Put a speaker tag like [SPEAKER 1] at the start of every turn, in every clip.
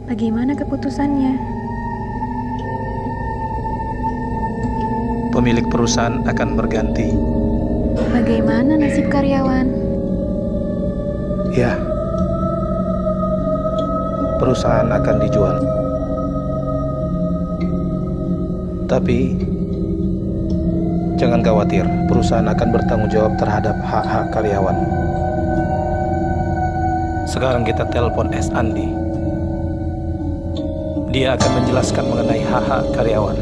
[SPEAKER 1] Bagaimana keputusannya?
[SPEAKER 2] Pemilik perusahaan akan berganti.
[SPEAKER 1] Bagaimana nasib karyawan?
[SPEAKER 2] Ya, perusahaan akan dijual. Tapi jangan khawatir, perusahaan akan bertanggung jawab terhadap hak-hak karyawan. Sekarang kita telepon S. Andi. Dia akan menjelaskan mengenai hak-hak karyawan.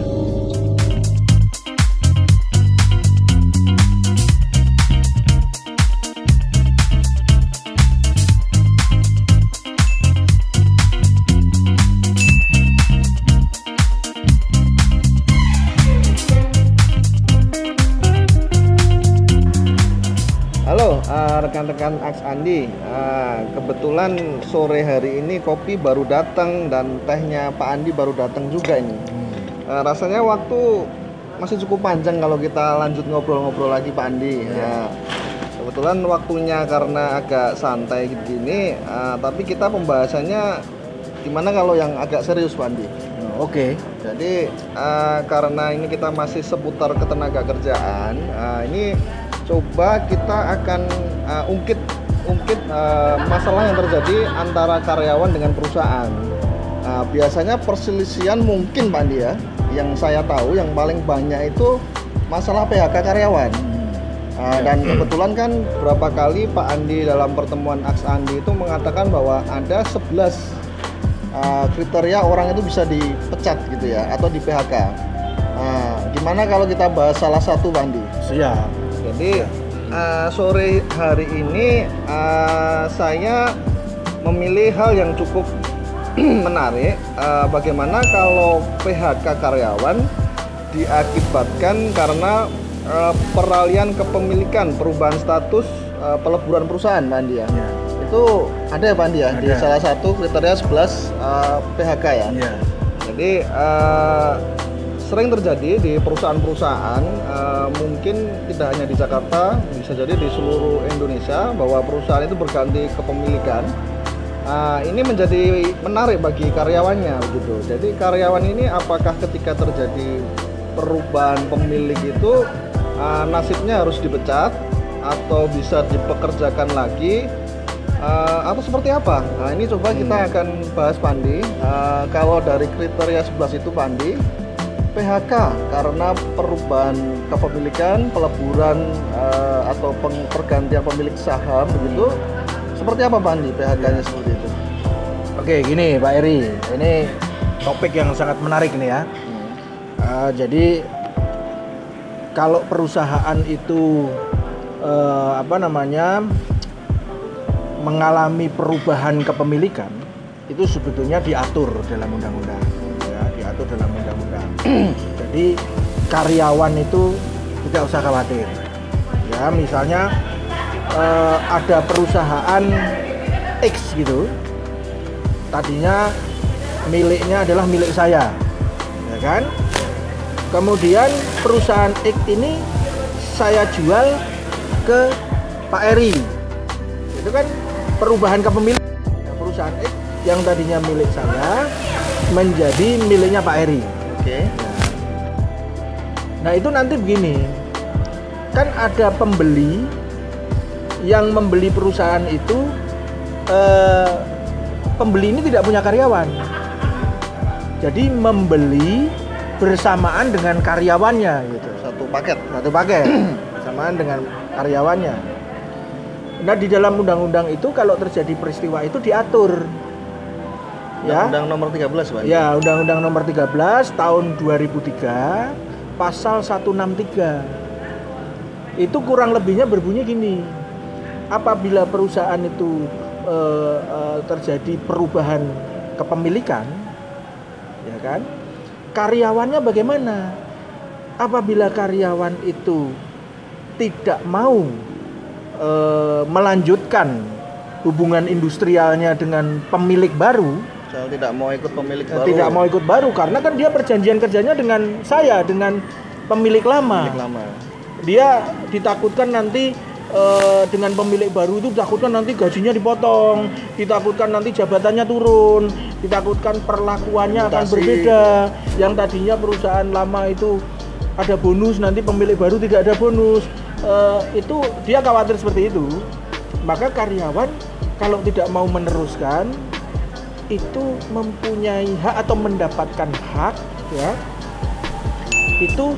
[SPEAKER 3] Halo rekan-rekan Aks Andi, kebetulan sore hari ini kopi baru datang dan tehnya Pak Andi baru datang juga ini. Rasanya waktu masih cukup panjang kalau kita lanjut ngobrol-ngobrol lagi Pak Andi. Kebetulan waktunya karena agak santai gini, tapi kita pembahasannya gimana kalau yang agak serius Pak Andi?
[SPEAKER 4] Oke.
[SPEAKER 3] Jadi karena ini kita masih seputar ketenaga kerjaan, ini coba kita akan ungkit masalah yang terjadi antara karyawan dengan perusahaan. Biasanya perselisihan mungkin Pak Andi ya, yang saya tahu yang paling banyak itu masalah PHK karyawan. Dan kebetulan kan berapa kali Pak Andi dalam pertemuan Aks Andi itu mengatakan bahwa ada 11 kriteria orang itu bisa dipecat gitu ya, atau di PHK. Gimana kalau kita bahas salah satu Pak Andi?
[SPEAKER 4] Siap.
[SPEAKER 3] Jadi sore hari ini saya memilih hal yang cukup menarik. Bagaimana kalau PHK karyawan diakibatkan karena peralihan kepemilikan, perubahan status, peleburan perusahaan Pak Andi ya? Itu ada ya Pak Andi ya? Di salah satu kriteria 11 PHK ya? Jadi sering terjadi di perusahaan-perusahaan, mungkin tidak hanya di Jakarta, bisa jadi di seluruh Indonesia, bahwa perusahaan itu berganti kepemilikan. Ini menjadi menarik bagi karyawannya begitu. Jadi karyawan ini apakah ketika terjadi perubahan pemilik itu nasibnya harus dipecat atau bisa dipekerjakan lagi, atau seperti apa? Nah ini coba kita akan bahas Pak Andi. Kalau dari kriteria 11 itu Pak Andi, PHK karena perubahan kepemilikan, peleburan atau pergantian pemilik saham begitu, seperti apa Pak Andi PHK-nya seperti itu?
[SPEAKER 4] Oke, gini Pak Eri, ini topik yang sangat menarik nih ya. Jadi kalau perusahaan itu mengalami perubahan kepemilikan, itu sebetulnya diatur dalam undang-undang. Diatur dalam undang-undang. Jadi karyawan itu tidak usah khawatir. Ya, misalnya ada perusahaan X gitu, tadinya miliknya adalah milik saya, ya kan? Kemudian perusahaan X ini saya jual ke Pak Eri. Itu kan perubahan kepemilikan. Perusahaan X yang tadinya milik saya menjadi miliknya Pak Eri.
[SPEAKER 3] Oke.
[SPEAKER 4] Nah itu nanti begini, kan ada pembeli yang membeli perusahaan itu, pembeli ini tidak punya karyawan, jadi membeli bersamaan dengan karyawannya gitu.
[SPEAKER 3] Satu paket
[SPEAKER 4] bersamaan dengan karyawannya. Nah di dalam undang-undang itu kalau terjadi peristiwa itu diatur.
[SPEAKER 3] Undang-Undang nomor 13 Pak?
[SPEAKER 4] Ya, Undang-Undang nomor 13 tahun 2003 pasal 163. Itu kurang lebihnya berbunyi gini. Apabila perusahaan itu terjadi perubahan kepemilikan, ya kan? Karyawannya bagaimana? Apabila karyawan itu tidak mau melanjutkan hubungan industrialnya dengan pemilik baru,
[SPEAKER 3] Saya tidak mau ikut pemilik baru.
[SPEAKER 4] Tidak mau ikut baru karena kan dia perjanjian kerjanya dengan saya, dengan pemilik lama.
[SPEAKER 3] Pemilik lama.
[SPEAKER 4] Dia ditakutkan nanti dengan pemilik baru itu ditakutkan nanti gajinya dipotong, ditakutkan nanti jabatannya turun, ditakutkan perlakuannya akan berbeda. Yang tadinya perusahaan lama itu ada bonus, nanti pemilik baru tidak ada bonus. Itu dia khawatir seperti itu. Maka karyawan kalau tidak mau meneruskan itu mempunyai hak atau mendapatkan hak, ya, itu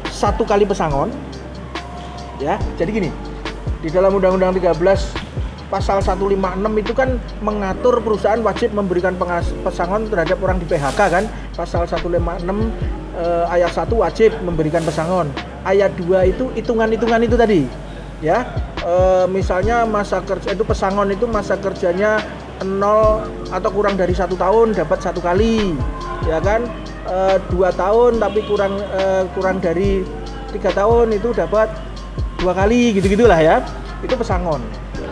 [SPEAKER 4] 1 kali pesangon, ya. Jadi gini, di dalam Undang-Undang 13 pasal 156 itu kan mengatur perusahaan wajib memberikan pesangon terhadap orang di PHK kan. Pasal 156 ayat 1 wajib memberikan pesangon. Ayat 2 itu hitungan-hitungan itu tadi, ya. Misalnya masa kerja itu, pesangon itu masa kerjanya 0 atau kurang dari 1 tahun dapat 1 kali, ya kan. 2 tahun tapi kurang dari 3 tahun itu dapat 2 kali, gitu-gitulah ya. Itu pesangon.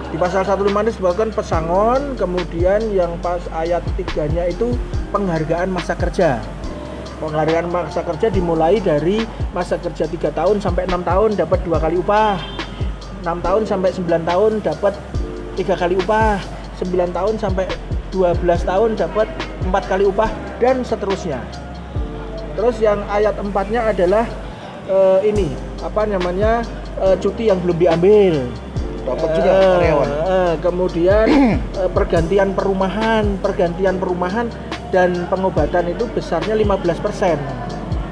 [SPEAKER 4] Di pasal 156 disebutkan pesangon, kemudian yang pas ayat 3-nya itu penghargaan masa kerja. Penghargaan masa kerja dimulai dari masa kerja 3 tahun sampai 6 tahun dapat 2 kali upah. 6 tahun sampai 9 tahun dapat 3 kali upah. 9 tahun sampai 12 tahun dapat 4 kali upah, dan seterusnya. Terus yang ayat 4-nya adalah cuti yang belum diambil.
[SPEAKER 3] Dapat juga karyawan.
[SPEAKER 4] Kemudian pergantian perumahan dan pengobatan itu besarnya 15%.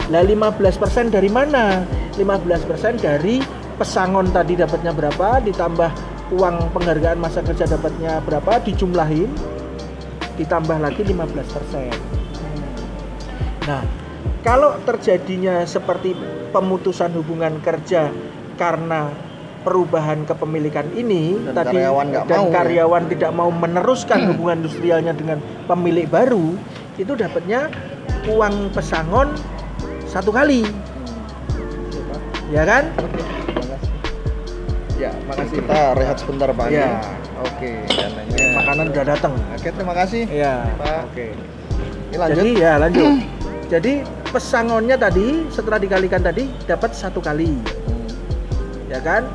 [SPEAKER 4] Lah 15% dari mana? 15% dari pesangon tadi dapatnya berapa, ditambah uang penghargaan masa kerja dapatnya berapa, dijumlahin, ditambah lagi 15%. Nah, kalau terjadinya seperti pemutusan hubungan kerja karena perubahan kepemilikan ini
[SPEAKER 3] dan
[SPEAKER 4] karyawan tidak mau meneruskan hubungan industrialnya dengan pemilik baru, itu dapatnya uang pesangon 1 kali, ya kan?
[SPEAKER 3] Ya, makasih. Kita rehat sebentar, Pak.
[SPEAKER 4] Ya,
[SPEAKER 3] oke.
[SPEAKER 4] Makanan udah datang.
[SPEAKER 3] Oke, terima kasih.
[SPEAKER 4] Ya,
[SPEAKER 3] Pak.
[SPEAKER 4] oke.
[SPEAKER 3] Ini lanjut.
[SPEAKER 4] Jadi ya lanjut. Jadi pesangonnya tadi setelah dikalikan tadi dapat 1 kali, ya kan?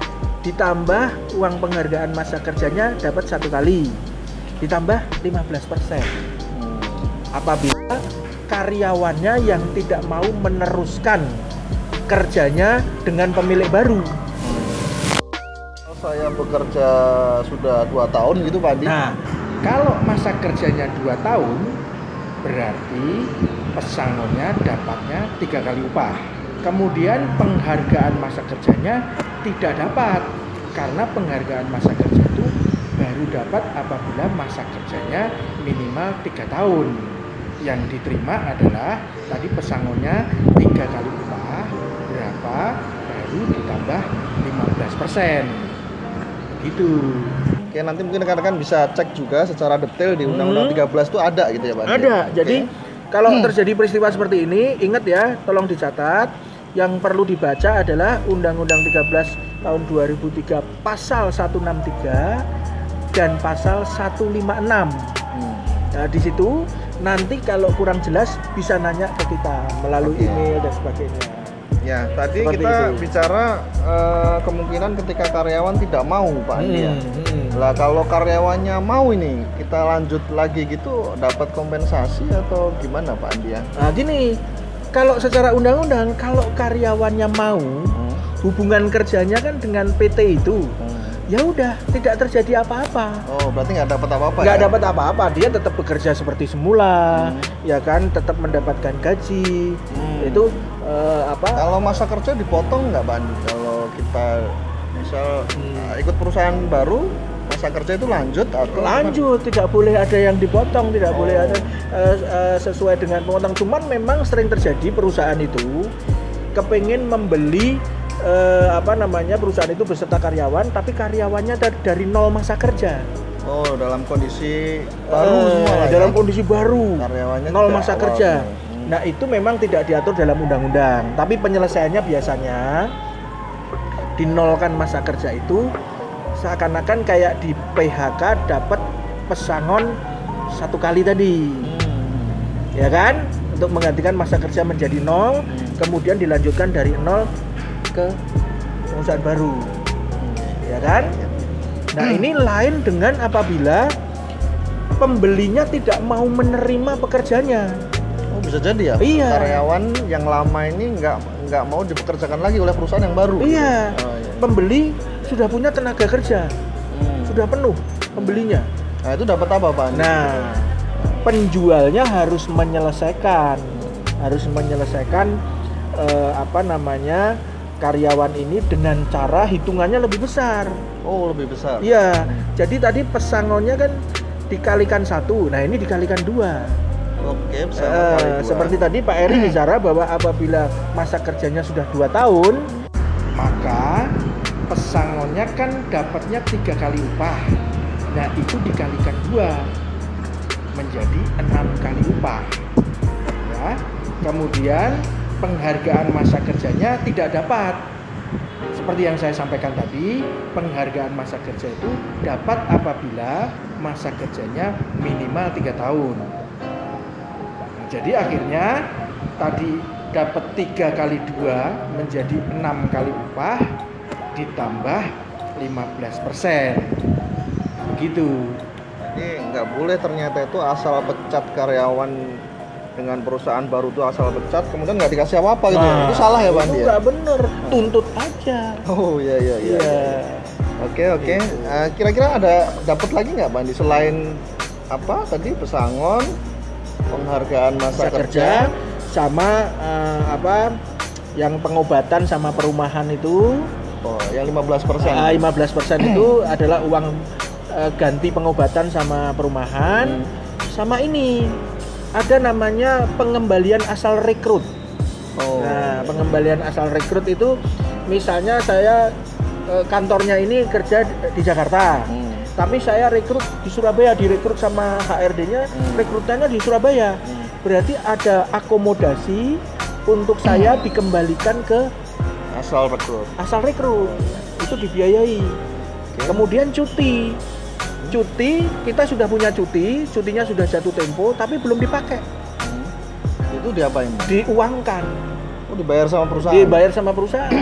[SPEAKER 4] Ditambah uang penghargaan masa kerjanya dapat 1 kali, ditambah 15%. Apabila karyawannya yang tidak mau meneruskan kerjanya dengan pemilik baru.
[SPEAKER 3] Saya bekerja sudah 2 tahun gitu, Pak Andi.
[SPEAKER 4] Nah, kalau masa kerjanya 2 tahun, berarti pesangonnya dapatnya 3 kali upah. Kemudian penghargaan masa kerjanya tidak dapat, karena penghargaan masa kerja itu baru dapat apabila masa kerjanya minimal 3 tahun. Yang diterima adalah tadi pesangonnya 3 kali upah, berapa, baru ditambah 15%. Gitu.
[SPEAKER 3] Oke, nanti mungkin rekan-rekan bisa cek juga secara detail di Undang-Undang 13 itu ada gitu ya, Pak?
[SPEAKER 4] Ada. Jadi kalau terjadi peristiwa seperti ini, ingat ya, tolong dicatat. Yang perlu dibaca adalah Undang-Undang 13 tahun 2003 pasal 163 dan pasal 156. Nah, di situ nanti kalau kurang jelas bisa nanya ke kita melalui email dan sebagainya.
[SPEAKER 3] Ya, tadi
[SPEAKER 4] Seperti
[SPEAKER 3] kita
[SPEAKER 4] itu.
[SPEAKER 3] bicara kemungkinan ketika karyawan tidak mau, Pak Andi ya. Lah kalau karyawannya mau ini, kita lanjut lagi gitu, dapat kompensasi atau gimana, Pak Andi ya?
[SPEAKER 4] Nah, gini, kalau secara undang-undang, kalau karyawannya mau, hubungan kerjanya kan dengan PT itu, ya udah, tidak terjadi apa-apa.
[SPEAKER 3] Oh, berarti nggak dapat apa-apa?
[SPEAKER 4] Nggak
[SPEAKER 3] ya?
[SPEAKER 4] dapat apa-apa, dia tetap bekerja seperti semula, ya kan, tetap mendapatkan gaji. Itu
[SPEAKER 3] Kalau masa kerja dipotong nggak, Pak Andi? Kalau kita misal ikut perusahaan baru, masa kerja itu lanjut atau
[SPEAKER 4] lanjut, tidak boleh ada yang dipotong, tidak boleh ada sesuai dengan potong. Cuman memang sering terjadi perusahaan itu kepengen membeli perusahaan itu beserta karyawan, tapi karyawannya dari nol masa kerja.
[SPEAKER 3] Oh, dalam kondisi baru semua lah,
[SPEAKER 4] dalam
[SPEAKER 3] ya?
[SPEAKER 4] kondisi baru,
[SPEAKER 3] Karyawannya
[SPEAKER 4] nol
[SPEAKER 3] tidak
[SPEAKER 4] masa
[SPEAKER 3] awal
[SPEAKER 4] kerja.
[SPEAKER 3] semua.
[SPEAKER 4] Nah, itu memang tidak diatur dalam undang-undang, tapi penyelesaiannya biasanya dinolkan masa kerja itu seakan-akan kayak di PHK dapat pesangon 1 kali tadi, ya kan, untuk menggantikan masa kerja menjadi 0, kemudian dilanjutkan dari 0 ke perusahaan baru, ya ya kan? Nah, ini lain dengan apabila pembelinya tidak mau menerima pekerjanya.
[SPEAKER 3] Oh, bisa jadi ya?
[SPEAKER 4] Iya.
[SPEAKER 3] Karyawan yang lama ini nggak mau dipekerjakan lagi oleh perusahaan yang baru.
[SPEAKER 4] Iya.
[SPEAKER 3] Oh, iya.
[SPEAKER 4] Pembeli sudah punya tenaga kerja, sudah penuh pembelinya.
[SPEAKER 3] Nah, itu dapat apa, Pak?
[SPEAKER 4] Nah, penjualnya harus menyelesaikan karyawan ini dengan cara hitungannya lebih besar.
[SPEAKER 3] Oh, lebih besar.
[SPEAKER 4] Iya. Jadi tadi pesangonnya kan dikalikan 1, nah ini dikalikan 2.
[SPEAKER 3] Oke, kali 2.
[SPEAKER 4] Seperti tadi Pak Eri bicara bahwa apabila masa kerjanya sudah 2 tahun, maka pesangonnya kan dapatnya 3 kali upah. Nah, itu dikalikan 2 menjadi 6 kali upah. Ya. Kemudian penghargaan masa kerjanya tidak dapat. Seperti yang saya sampaikan tadi, penghargaan masa kerja itu dapat apabila masa kerjanya minimal 3 tahun. Nah, jadi akhirnya tadi dapat 3 kali 2 menjadi 6 kali upah ditambah 15%. Begitu.
[SPEAKER 3] Jadi nggak boleh ternyata itu asal pecat karyawan dengan perusahaan baru itu asal pecat kemudian nggak dikasih apa-apa gitu.
[SPEAKER 4] Nah,
[SPEAKER 3] itu salah ya, Pak?
[SPEAKER 4] Itu nggak bener, tuntut aja.
[SPEAKER 3] Oh, iya. Oke. Kira-kira ada dapat lagi nggak, Pak Andi, selain apa tadi pesangon, penghargaan masa kerja
[SPEAKER 4] sama yang pengobatan sama perumahan itu.
[SPEAKER 3] Oh, yang 15%.
[SPEAKER 4] 15% itu adalah uang ganti pengobatan sama perumahan. Sama ini ada namanya pengembalian asal rekrut.
[SPEAKER 3] Oh.
[SPEAKER 4] Nah, pengembalian asal rekrut itu misalnya saya kantornya ini kerja di Jakarta. Tapi saya rekrut di Surabaya, direkrut sama HRD-nya, rekrutannya di Surabaya. Berarti ada akomodasi untuk saya dikembalikan ke
[SPEAKER 3] asal rekrut.
[SPEAKER 4] Itu dibiayai. Kemudian cuti kita sudah punya cutinya sudah jatuh tempo tapi belum dipakai.
[SPEAKER 3] Itu diapain, Pak?
[SPEAKER 4] Diuangkan.
[SPEAKER 3] Oh, dibayar sama perusahaan.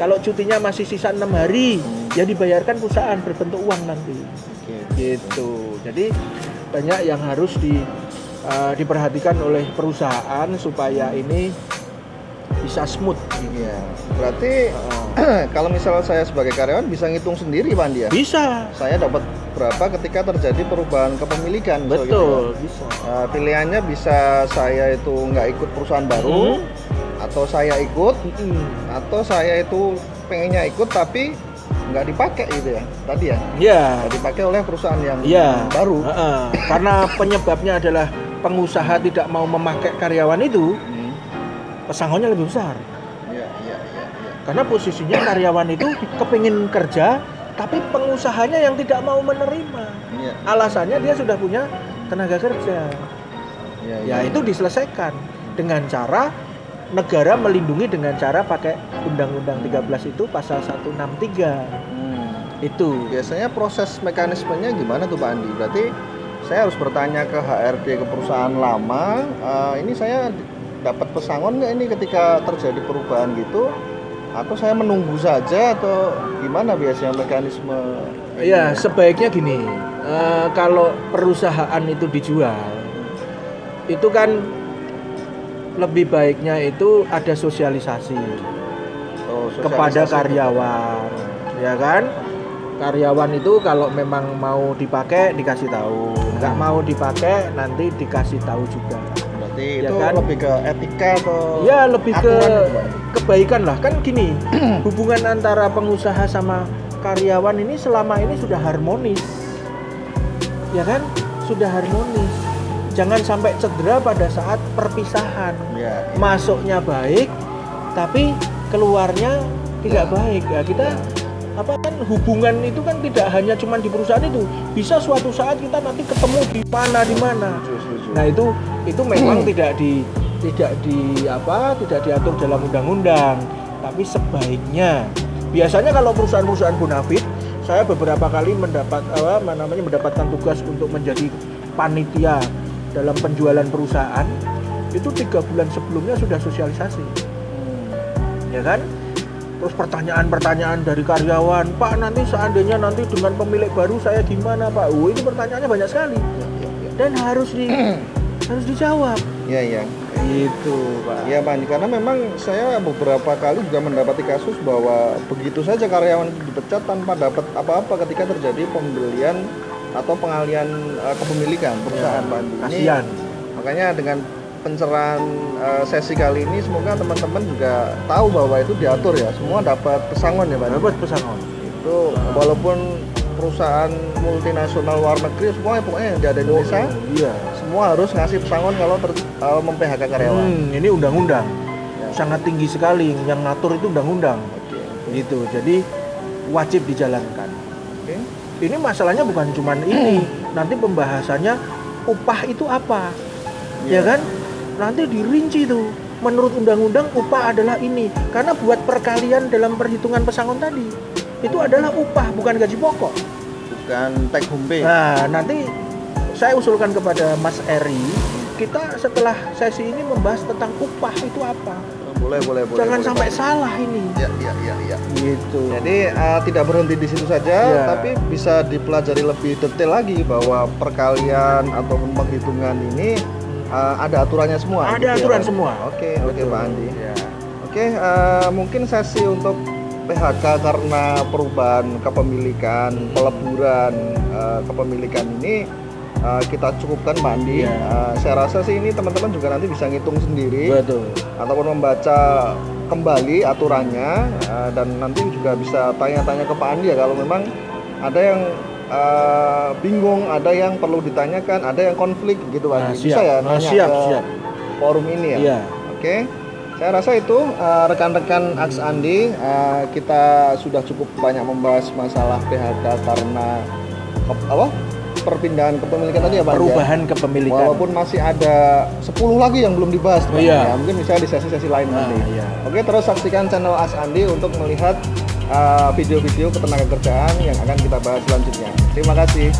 [SPEAKER 4] Kalau cutinya masih sisa 6 hari, ya dibayarkan perusahaan berbentuk uang nanti. Gitu. Jadi banyak yang harus diperhatikan oleh perusahaan supaya ini bisa smooth.
[SPEAKER 3] Iya. Berarti kalau misalnya saya sebagai karyawan bisa ngitung sendiri, Pak Andi, ya?
[SPEAKER 4] Bisa.
[SPEAKER 3] Saya dapat berapa ketika terjadi perubahan kepemilikan.
[SPEAKER 4] Betul,
[SPEAKER 3] gitu.
[SPEAKER 4] bisa.
[SPEAKER 3] Pilihannya bisa saya itu nggak ikut perusahaan baru, atau saya ikut, atau saya itu pengennya ikut tapi nggak dipakai gitu ya, tadi ya?
[SPEAKER 4] Iya.
[SPEAKER 3] Nggak dipakai oleh perusahaan yang baru.
[SPEAKER 4] Karena penyebabnya adalah pengusaha tidak mau memakai karyawan itu, pesangonnya lebih besar.
[SPEAKER 3] Iya.
[SPEAKER 4] Karena posisinya karyawan itu kepingin kerja, tapi pengusahanya yang tidak mau menerima.
[SPEAKER 3] Iya.
[SPEAKER 4] Alasannya dia sudah punya tenaga kerja.
[SPEAKER 3] Iya.
[SPEAKER 4] Itu diselesaikan dengan cara negara melindungi dengan cara pakai Undang-Undang 13 itu pasal 163. Itu.
[SPEAKER 3] Biasanya proses mekanismenya gimana tuh, Pak Andi? Berarti saya harus bertanya ke HRD ke perusahaan lama, ini saya dapat pesangon nggak ini ketika terjadi perubahan gitu? Atau saya menunggu saja atau gimana biasanya mekanisme?
[SPEAKER 4] Ya, sebaiknya gini, kalau perusahaan itu dijual, itu kan lebih baiknya itu ada sosialisasi, kepada karyawan, ya kan? Karyawan itu kalau memang mau dipakai dikasih tahu, nggak mau dipakai nanti dikasih tahu juga.
[SPEAKER 3] Berarti
[SPEAKER 4] ya
[SPEAKER 3] itu
[SPEAKER 4] kan?
[SPEAKER 3] Lebih ke etika atau?
[SPEAKER 4] Ya, lebih ke
[SPEAKER 3] itu,
[SPEAKER 4] kebaikan lah. Kan gini, hubungan antara pengusaha sama karyawan ini selama ini sudah harmonis, ya kan? Sudah harmonis. Jangan sampai cedera pada saat perpisahan.
[SPEAKER 3] Ya.
[SPEAKER 4] Masuknya baik, tapi keluarnya tidak baik. Ya, kita hubungan itu kan tidak hanya cuma di perusahaan itu, bisa suatu saat kita nanti ketemu di mana. Nah, itu memang tidak diatur dalam undang-undang, tapi sebaiknya biasanya kalau perusahaan-perusahaan bonafit, saya beberapa kali mendapatkan tugas untuk menjadi panitia dalam penjualan perusahaan, itu 3 bulan sebelumnya sudah sosialisasi, ya kan? Terus pertanyaan-pertanyaan dari karyawan, Pak nanti seandainya nanti dengan pemilik baru saya gimana Pak? Ini pertanyaannya banyak sekali dan harus dijawab.
[SPEAKER 3] Iya, iya.
[SPEAKER 4] Itu Pak.
[SPEAKER 3] Iya Pak Andi, karena memang saya beberapa kali juga mendapati kasus bahwa begitu saja karyawan itu dipecat tanpa dapat apa-apa ketika terjadi pembelian atau pengalihan kepemilikan perusahaan Pak Andi.
[SPEAKER 4] Kasihan.
[SPEAKER 3] Makanya dengan pencerahan sesi kali ini semoga teman-teman juga tahu bahwa itu diatur ya, semua dapat pesangon ya Pak Andi.
[SPEAKER 4] Dapat pesangon.
[SPEAKER 3] Itu walaupun perusahaan multinasional luar negeri semuanya pokoknya yang ada di Indonesia,
[SPEAKER 4] Iya.
[SPEAKER 3] semua harus ngasih pesangon kalau mem-PHK karyawan.
[SPEAKER 4] Ini undang-undang sangat tinggi sekali, yang ngatur itu undang-undang. Gitu. Jadi wajib dijalankan.
[SPEAKER 3] Oke.
[SPEAKER 4] Ini masalahnya bukan cuma ini, nanti pembahasannya upah itu apa, ya kan? Nanti dirinci tuh. Menurut undang-undang upah adalah ini, karena buat perkalian dalam perhitungan pesangon tadi itu adalah upah, bukan gaji pokok.
[SPEAKER 3] Bukan take home pay.
[SPEAKER 4] Nah, nanti saya usulkan kepada Mas Eri, kita setelah sesi ini membahas tentang upah itu apa.
[SPEAKER 3] Boleh.
[SPEAKER 4] Jangan
[SPEAKER 3] boleh,
[SPEAKER 4] sampai
[SPEAKER 3] Pak.
[SPEAKER 4] salah ini.
[SPEAKER 3] Ya.
[SPEAKER 4] Gitu.
[SPEAKER 3] Jadi tidak berhenti di situ saja,
[SPEAKER 4] Ya.
[SPEAKER 3] tapi bisa dipelajari lebih detail lagi bahwa perkalian atau penghitungan ini ada aturannya semua.
[SPEAKER 4] Ada
[SPEAKER 3] gitu ya,
[SPEAKER 4] aturan
[SPEAKER 3] Pak?
[SPEAKER 4] semua.
[SPEAKER 3] Oke Pak Andi.
[SPEAKER 4] Ya.
[SPEAKER 3] Oke, mungkin sesi untuk PHK karena perubahan kepemilikan, peleburan kepemilikan ini kita cukupkan Pak Andi.
[SPEAKER 4] Ya.
[SPEAKER 3] Saya rasa sih ini teman-teman juga nanti bisa ngitung sendiri.
[SPEAKER 4] Betul.
[SPEAKER 3] Ataupun membaca kembali aturannya dan nanti juga bisa tanya-tanya ke Pak Andi ya kalau memang ada yang bingung, ada yang perlu ditanyakan, ada yang konflik gitu Pak Andi. Bisa ya nanya ke forum ini ya.
[SPEAKER 4] Iya.
[SPEAKER 3] Oke. Saya rasa itu rekan-rekan Aks Andi, kita sudah cukup banyak membahas masalah PHK karena perpindahan kepemilikan tadi ya Pak.
[SPEAKER 4] Perubahan kepemilikan.
[SPEAKER 3] Walaupun masih ada 10 lagi yang belum dibahas Pak.
[SPEAKER 4] Iya.
[SPEAKER 3] Ya, mungkin bisa di sesi-sesi lain nanti.
[SPEAKER 4] Iya.
[SPEAKER 3] Oke, terus saksikan channel Aks Andi untuk melihat video-video ketenagakerjaan yang akan kita bahas selanjutnya. Terima kasih.